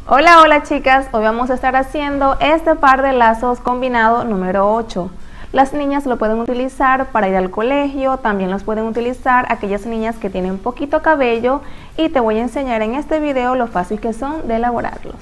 Hola, hola chicas, hoy vamos a estar haciendo este par de lazos combinado número 8. Las niñas lo pueden utilizar para ir al colegio, también los pueden utilizar aquellas niñas que tienen poquito cabello y te voy a enseñar en este video lo fácil que son de elaborarlos.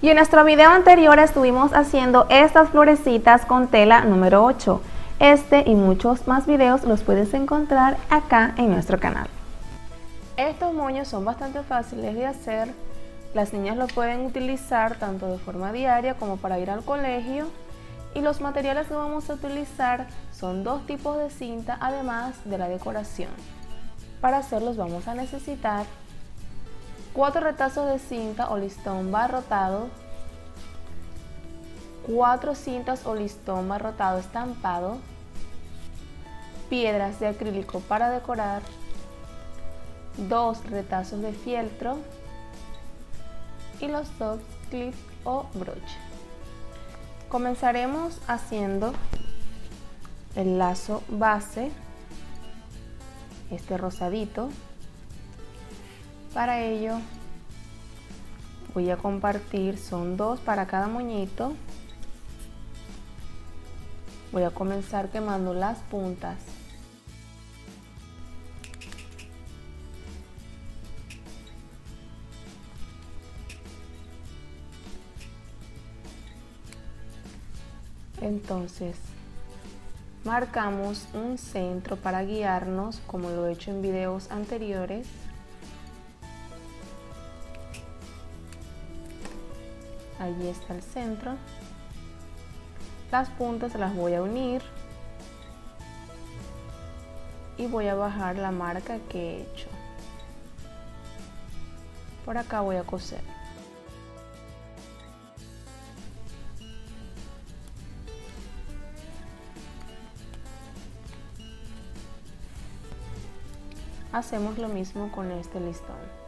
Y en nuestro video anterior estuvimos haciendo estas florecitas con tela número 8. Este y muchos más videos los puedes encontrar acá en nuestro canal. Estos moños son bastante fáciles de hacer. Las niñas lo pueden utilizar tanto de forma diaria como para ir al colegio. Y los materiales que vamos a utilizar son dos tipos de cinta, además de la decoración. Para hacerlos vamos a necesitar 4 retazos de cinta o listón barrotado, 4 cintas o listón barrotado estampado, piedras de acrílico para decorar, 2 retazos de fieltro y los soft clip o broche. Comenzaremos haciendo el lazo base, este rosadito. Para ello voy a compartir, son 2 para cada moñito. Voy a comenzar quemando las puntas. Entonces marcamos un centro para guiarnos, como lo he hecho en videos anteriores. Allí está el centro. Las puntas las voy a unir y voy a bajar la marca que he hecho. Por acá voy a coser. Hacemos lo mismo con este listón.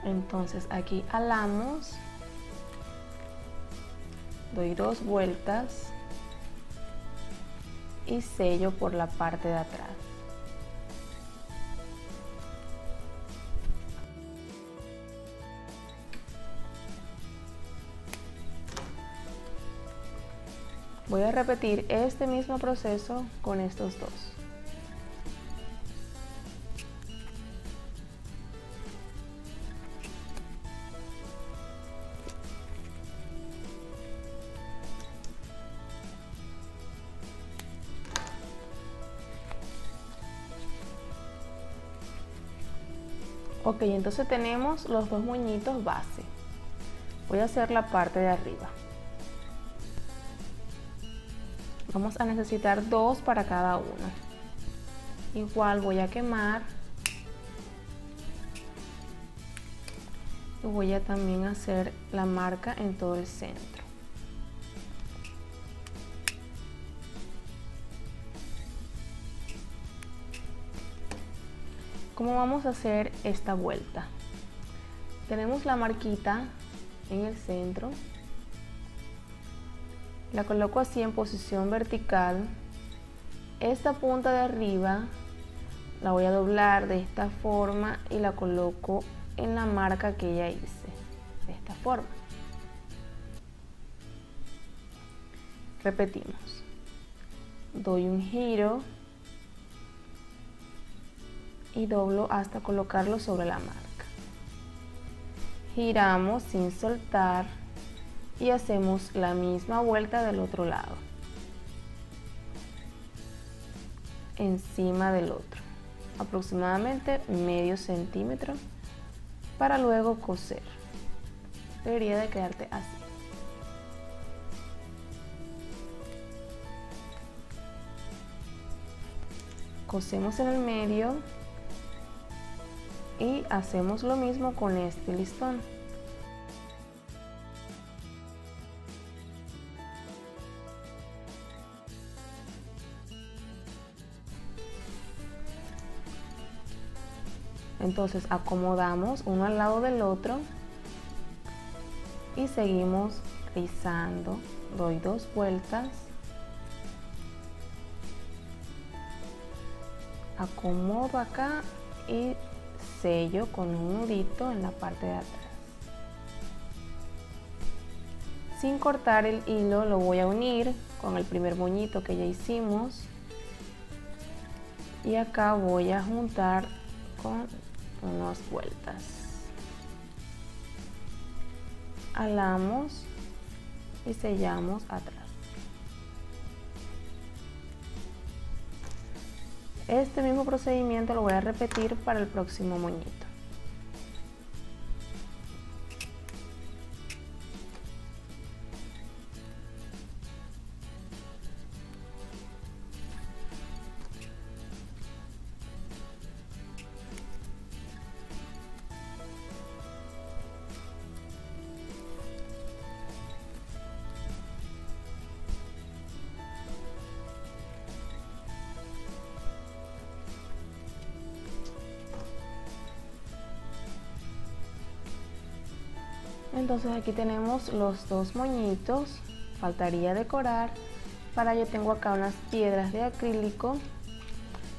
Entonces aquí alamos, doy 2 vueltas y sello por la parte de atrás. Voy a repetir este mismo proceso con estos dos. Ok, entonces tenemos los 2 moñitos base. Voy a hacer la parte de arriba. Vamos a necesitar 2 para cada uno. Igual voy a quemar. Y voy a también hacer la marca en todo el centro. ¿Cómo vamos a hacer esta vuelta? Tenemos la marquita en el centro. La coloco así en posición vertical. Esta punta de arriba la voy a doblar de esta forma y la coloco en la marca que ya hice, de esta forma. Repetimos. Doy un giro y doblo hasta colocarlo sobre la marca. Giramos sin soltar y hacemos la misma vuelta del otro lado, encima del otro, aproximadamente medio centímetro, para luego coser. Debería de quedarte así. Cosemos en el medio y hacemos lo mismo con este listón. Entonces acomodamos uno al lado del otro y seguimos rizando. Doy 2 vueltas, acomodo acá y sello con un nudito en la parte de atrás. Sin cortar el hilo lo voy a unir con el primer moñito que ya hicimos y acá voy a juntar con unas vueltas. Alamos y sellamos atrás. Este mismo procedimiento lo voy a repetir para el próximo moñito. Entonces aquí tenemos los 2 moñitos, faltaría decorar. Para ello tengo acá unas piedras de acrílico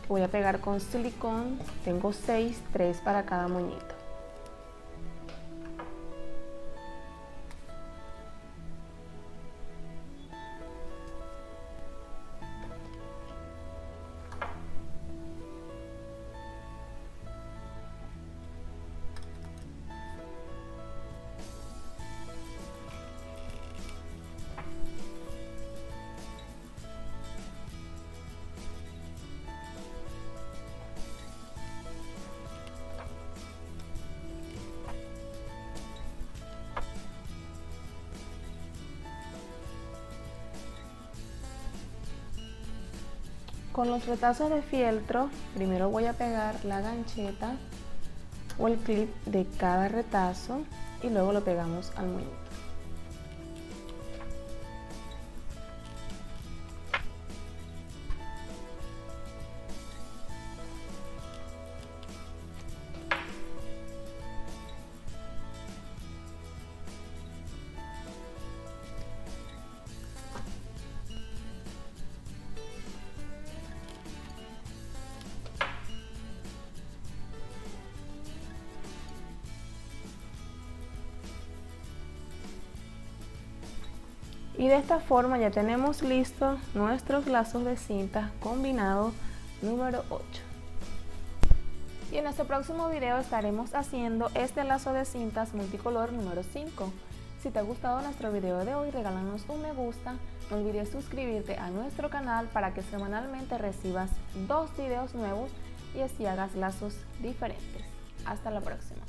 que voy a pegar con silicón. Tengo 6, 3 para cada moñito. Con los retazos de fieltro, primero voy a pegar la gancheta o el clip de cada retazo y luego lo pegamos al moñito. Y de esta forma ya tenemos listos nuestros lazos de cinta combinado número 8. Y en nuestro próximo video estaremos haciendo este lazo de cintas multicolor número 5. Si te ha gustado nuestro video de hoy, regálanos un me gusta. No olvides suscribirte a nuestro canal para que semanalmente recibas 2 videos nuevos y así hagas lazos diferentes. Hasta la próxima.